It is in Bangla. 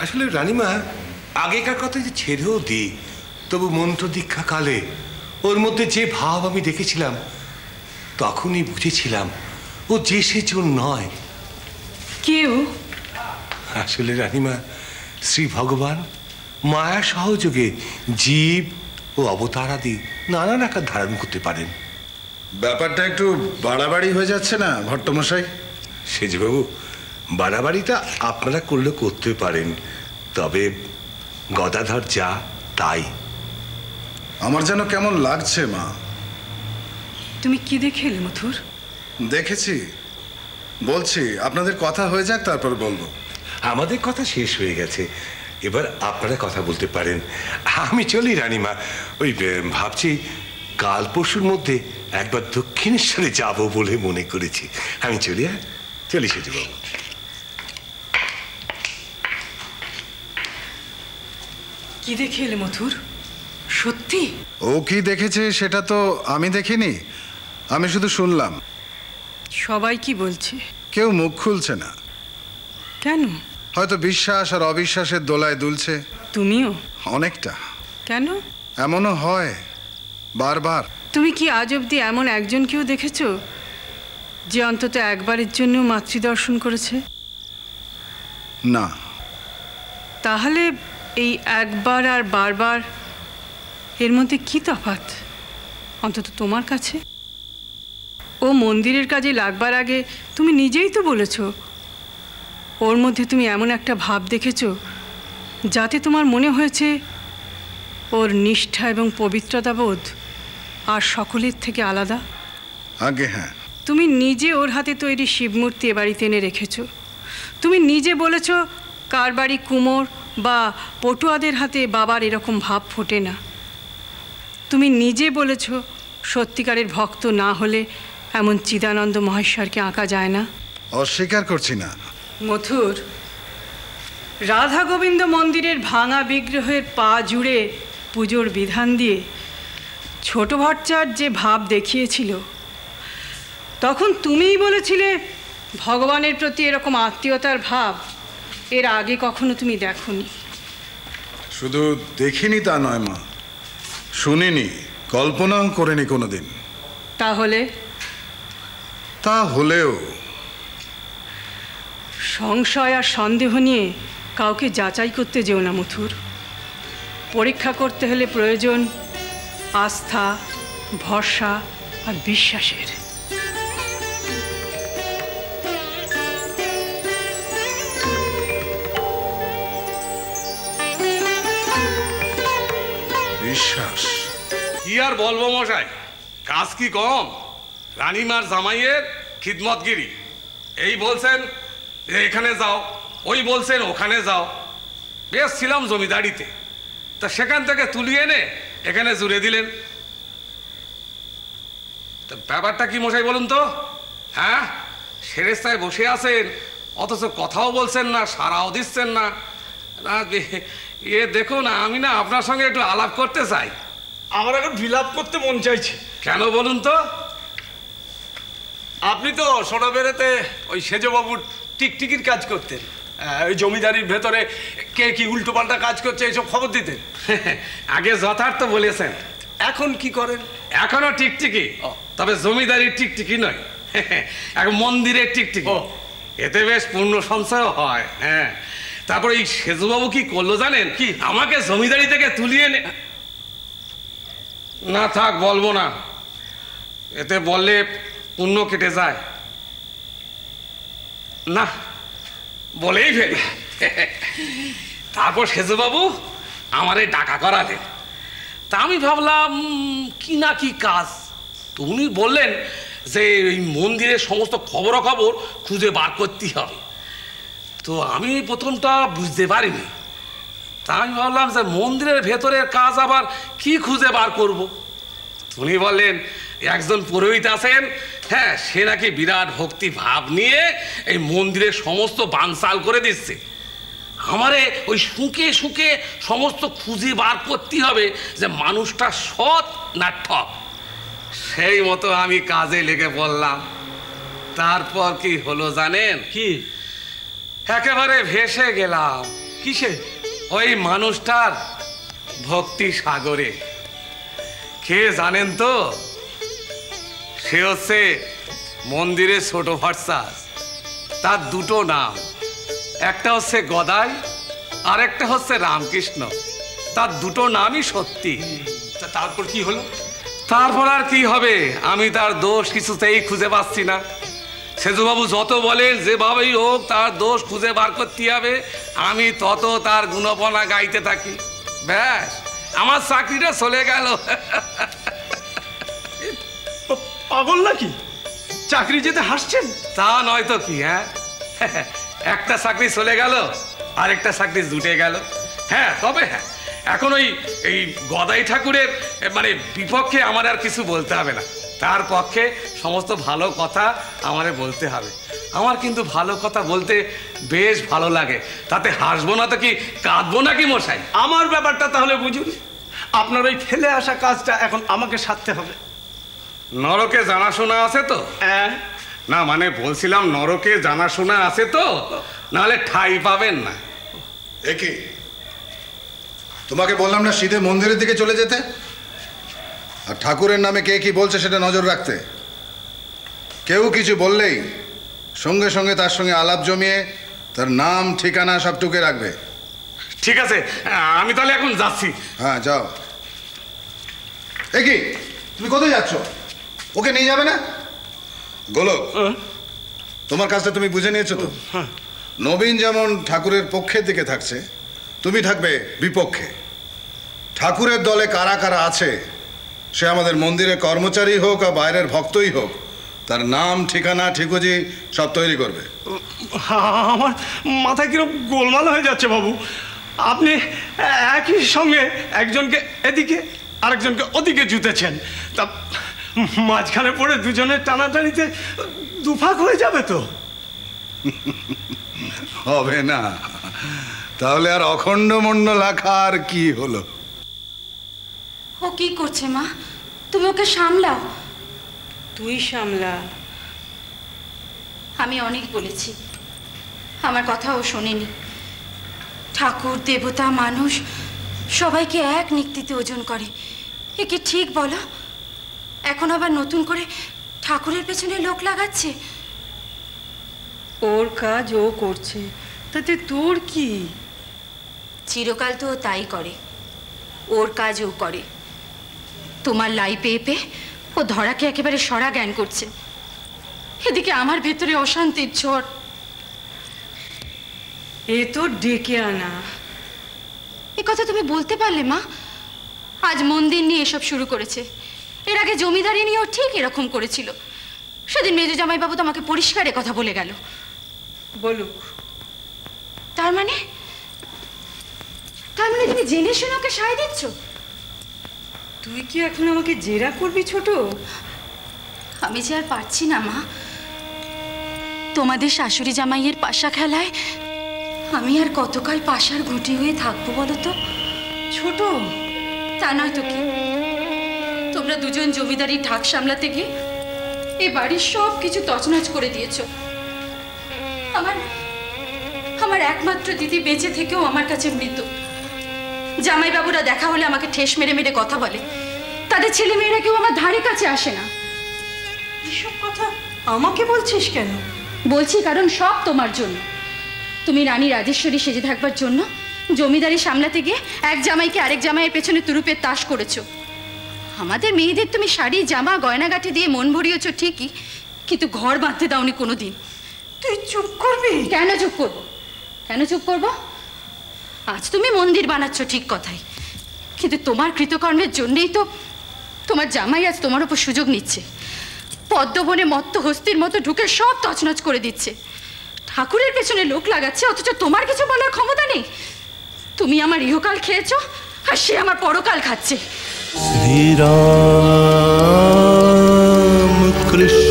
আসলে রানীমা, আগেকার কথা যে ছেড়েও দিই, তবু মন্ত্র দীক্ষা কালে ওর মধ্যে যে ভাব আমি দেখেছিলাম, তখনই বুঝেছিলাম ও যে সেজন নয়। কেউ আসলে রানীমা, শ্রী ভগবান মায়া সহযোগে জীব ও অবতার আদি নানান আকার ধারণ করতে পারেন। ব্যাপারটা একটু বাড়াবাড়ি হয়ে যাচ্ছে না ভট্টমশাই? সেজবাবু, বাড়াবাড়িটা আপনারা করলে করতে পারেন, তবে গদাধর যা তাই। আমার যেন কেমন লাগছে মা। তুমি কি দেখে এলে মথুর? দেখেছি, বলছি আপনাদের কথা হয়ে যাক, তারপর বলবো। আমাদের কথা শেষ হয়ে গেছে, এবার আপনারা কথা বলতে পারেন। আমি চলি রানীমা, ওই ভাবছি কাল পরশুর মধ্যে একবার দক্ষিণেশ্বরে যাব বলে মনে করেছি। আমি চলি। হ্যাঁ, চলি সেজবাবু। কি দেখে এলে মথুর? সত্যি? ও কি দেখেছে সেটা তো আমি দেখিনি, আমি শুধু শুনলাম। সবাই কি বলছে? কেউ মুখ খুলছে না। কেন? হয়তো বিশ্বাস আর অবিশ্বাসের দোলায় দুলছে। তুমিও? অনেকটা। কেন? এমনও হয় বারবার। তুমি কি আজ অবধি এমন একজনকেও দেখেছো যে অন্তত একবারের জন্য মাতৃদর্শন করেছে? না। তাহলে এই একবার আর বারবার এর মধ্যে কি তফাৎ, অন্তত তোমার কাছে? ও মন্দিরের কাজে লাগবার আগে তুমি নিজেই তো বলেছ ওর মধ্যে তুমি এমন একটা ভাব দেখেছো যাতে তোমার মনে হয়েছে ওর নিষ্ঠা এবং পবিত্রতাবোধ আর সকলের থেকে আলাদা। আগে হ্যাঁ। তুমি নিজে ওর হাতে তৈরি শিবমূর্তি এ বাড়িতে এনে রেখেছ। তুমি নিজে বলেছ কার বাড়ি কুমোর বা পটুয়াদের হাতে বাবার এরকম ভাব ফোটে না। তুমি নিজে বলেছ সত্যিকারের ভক্ত না হলে এমন চিদানন্দ মহেশ্বরকে আঁকা যায় না। অস্বীকার করছি না। মথুর, রাধা গোবিন্দ মন্দিরের ভাঙা বিগ্রহের পা জুড়ে পুজোর বিধান দিয়ে ছোট ভট্টাচার্য যে ভাব দেখিয়েছিল, তখন তুমিই বলেছিলে ভগবানের প্রতি এরকম আত্মীয়তার ভাব এর আগে কখনো তুমি দেখোনি। শুধু দেখিনি তা নয় মা, শুনিনি, কল্পনাও করিনি কোনোদিন। তাহলে? তাহলেও সংশয় আর সন্দেহ নিয়ে কাউকে যাচাই করতে যেও না মথুর। পরীক্ষা করতে হলে প্রয়োজন আস্থা, ভরসা আর বিশ্বাসের। বিশ্বাস? কি আর বলবো মশাই, কাজ কি কম? রানীমার জামাইয়ের খিদমতগিরি। এই বলছেন এখানে যাও, ওই বলছেন ওখানে যাও। বেশ ছিলাম জমিদারিতে, তা সেখান থেকে তুলিয়ে এনে এখানে জুড়ে দিলেন। তা ব্যাপারটা কি মশাই বলুন তো? হ্যাঁ, সেরেস্তায় বসে আছেন, অথচ কথাও বলছেন না, সারাও দিচ্ছেন না। এ দেখুন, আমি না আপনার সঙ্গে একটু আলাপ করতে চাই। আমার এখন বিলাপ করতে মন চাইছে। কেন বলুন তো? আপনি তো সোনাবেড়াতে ওই সেজবাবুর টিকটিকির কাজ করতেন, ওই জমিদারির ভেতরে কে কি উল্টো পাল্টা কাজ করছে এইসব খবর দিতেন। আগে যথার্থ বলেছেন। এখন কি করেন? এখনো টিকটিকি, তবে জমিদারির টিকটিকি নয়, এক মন্দিরের টিকটিকি। এতে বেশ পূর্ণ সঞ্চয় হয়। হ্যাঁ, তারপর এই সেজুবাবু কি করলো জানেন? কি? আমাকে জমিদারি থেকে তুলিয়ে না থাক, বলবো না, এতে বললে পুণ্য কেটে যায়। না, বলেই ফেলি। তারপর সেজুবাবু আমারে ডাকা করালেন। তা আমি ভাবলাম কি না কি কাজ। তো উনি বললেন যে এই মন্দিরের সমস্ত খবরাখবর খুঁজে বার করতে হবে। তো আমি প্রথমটা বুঝতে পারিনি। তা আমি ভাবলাম যে মন্দিরের ভেতরের কাজ আবার কি খুঁজে বার করব। উনি বললেন একজন পুরোহিত আছেন, হ্যাঁ, সে নাকি বিরাট ভক্তি ভাব নিয়ে এই মন্দিরের সমস্ত বানচাল করে দিচ্ছে। আমারে ওই শুকে শুকে সমস্ত খুঁজে বার করতে হবে যে মানুষটা সৎ না ঠক। সেই মতো আমি কাজে লেগে পড়লাম। তারপর কি হলো জানেন? কি? একেবারে ভেসে গেলাম। কিসে? ওই মানুষটার ভক্তি সাগরে। কে জানেন তো? সে হচ্ছে মন্দিরের ছোট ভার্সাস। তার দুটো নাম, একটা হচ্ছে গদাই আর একটা হচ্ছে রামকৃষ্ণ। তার দুটো নামই সত্যি। তারপর কি হলো? তারপর আর কি হবে, আমি তার দোষ কিছুতেই খুঁজে পাচ্ছি না। সেজুবাবু যত বলেন যেভাবেই হোক তার দোষ খুঁজে বার করতে হবে, আমি তত তার গুণপনা গাইতে থাকি। ব্যাস, আমার চাকরিটা চলে গেল। পাগল নাকি? চাকরি যেতে হাসছেন? তা নয় তো কি। হ্যাঁ, একটা চাকরি চলে গেল, আরেকটা চাকরি জুটে গেল। হ্যাঁ, তবে হ্যাঁ, এখন এই গদাই ঠাকুরের মানে বিপক্ষে আমার আর কিছু বলতে হবে না। তার পক্ষে সমস্ত ভালো কথা আমারে বলতে হবে। আমার কিন্তু ভালো কথা বলতে বেশ ভালো লাগে। তাতে হাসবো না তো কি কাঁদবো নাকি মশাই? আমার ব্যাপারটা তাহলে বুঝুন। আপনার ওই ফেলে আসা কাজটা এখন আমাকে সারতে হবে। নরকে জানাশোনা আছে তো? না মানে বলছিলাম নরকে জানাশোনা আছে তো, নাহলে ঠাই পাবেন না। একে তোমাকে বললাম না সিধে মন্দিরের দিকে চলে যেতে? আর ঠাকুরের নামে কে কি বলছে সেটা নজর রাখতে। কেউ কিছু বললেই সঙ্গে সঙ্গে তার সঙ্গে আলাপ জমিয়ে তার নাম ঠিকানা সব টুকে রাখবে। ঠিক আছে, আমি তাহলে এখন যাচ্ছি। হ্যাঁ, যাও। একি, তুমি কোথায় যাচ্ছ? ওকে নিয়ে যাবে না? গোলক, তোমার কাজটা তুমি বুঝে নিয়েছো তো? নবীন যেমন ঠাকুরের পক্ষের দিকে থাকছে, তুমি থাকবে বিপক্ষে। ঠাকুরের দলে কারা কারা আছে, সে আমাদের মন্দিরের কর্মচারী হোক আর বাইরের ভক্তই হোক, তার নাম ঠিকানা ঠিকুজি সব তৈরি করবে। আমার মাথায় কিরকম গোলমাল হয়ে যাচ্ছে বাবু। আপনি একই সঙ্গে একজনকে এদিকে আরেকজনকে ওদিকে জুতেছেন, তা মাঝখানে পড়ে দুজনের টানাটানিতে দুফাক হয়ে যাবে তো। হবে না, তাহলে আর অখণ্ড মণ্ডল লেখা আর কি হলো? ও কি করছে মা? তুমি ওকে সামলাও। তুই সামলা। আমি অনেক বলেছি, আমার কথা ও শোনেনি। ঠাকুর, দেবতা, মানুষ সবাইকে এক নিক্তিতে ওজন করে। এ কি ঠিক বলো? এখন আবার নতুন করে ঠাকুরের পেছনে লোক লাগাচ্ছে। ওর কাজ ও করছে, তাতে তোর কি? চিরকাল তো ও তাই করে, ওর কাজ ও করে। তোমার লাই পেয়ে পেয়ে ও ধরাকে একেবারে সরা জ্ঞান করছে। এদিকে আমার ভেতরে অশান্তির ঝড়। এ তো ডেকে আনা। এ কথা তুমি বলতে পারলে মা? আজ মন্দির নিয়ে এসব শুরু করেছে। এর আগে জমিদারি নিয়েও ঠিক এরকম করেছিল। সেদিন মেজো জামাইবাবু তো আমাকে পরিষ্কার কথা বলে গেল। বলুক। তার মানে তুমি জেনে শুনে ওকে সায় দিচ্ছ? তুই কি এখন আমাকে জেরা করবি ছোট? আমি যে আর পারছি না মা। তোমাদের শাশুড়ি জামাইয়ের পাশা খেলায় আমি আর কতকাল পাশার ঘুঁটি হয়ে থাকবো বলো তো? ছোট, তা নয় তো কি, তোমরা দুজন জমিদারি ঢাক সামলাতে গিয়ে এই বাড়ির সব কিছু তছনছ করে দিয়েছ। আমার একমাত্র দিদি বেঁচে থেকেও আমার কাছে মৃত। জামাইবাবুরা দেখা হলে আমাকে ঠেস মেরে মেরে কথা বলে। তাদের ছেলে মেয়েরা কেউ আমার ধারে কাছে আসে না। এসব কথা আমাকে বলছিস কেন? বলছি কারণ সব তোমার জন্য। তুমি রানী রাজেশ্বরী সেজে থাকবার জন্য জমিদারি সামলাতে গিয়ে এক জামাইকে আরেক জামাইয়ের পেছনে তুরুপের তাস করেছো। আমাদের মেয়েদের তুমি শাড়ি জামা গয়নাগাটি দিয়ে মন ভরিয়েছো ঠিকই, কিন্তু ঘর বাঁধতে দাওনি কোনোদিন। তুই চুপ করবি? কেন চুপ করবো? কেন চুপ করবো? আজ তুমি মন্দির বানাচ্ছ ঠিক কথাই, কিন্তু তোমার কৃতকর্মের জন্যেই তো তোমার জামাই আজ তোমার উপর সুযোগ নিচ্ছে। পদ্মবনে মত্ত হস্তির মতো ঢুকে সব তছনছ করে দিচ্ছে। ঠাকুরের পেছনে লোক লাগাচ্ছে, অথচ তোমার কিছু বলার ক্ষমতা নেই। তুমি আমার ইহকাল খেয়েছো আর সে আমার পরকাল খাচ্ছে। শ্রীরাম কৃষ্ণ।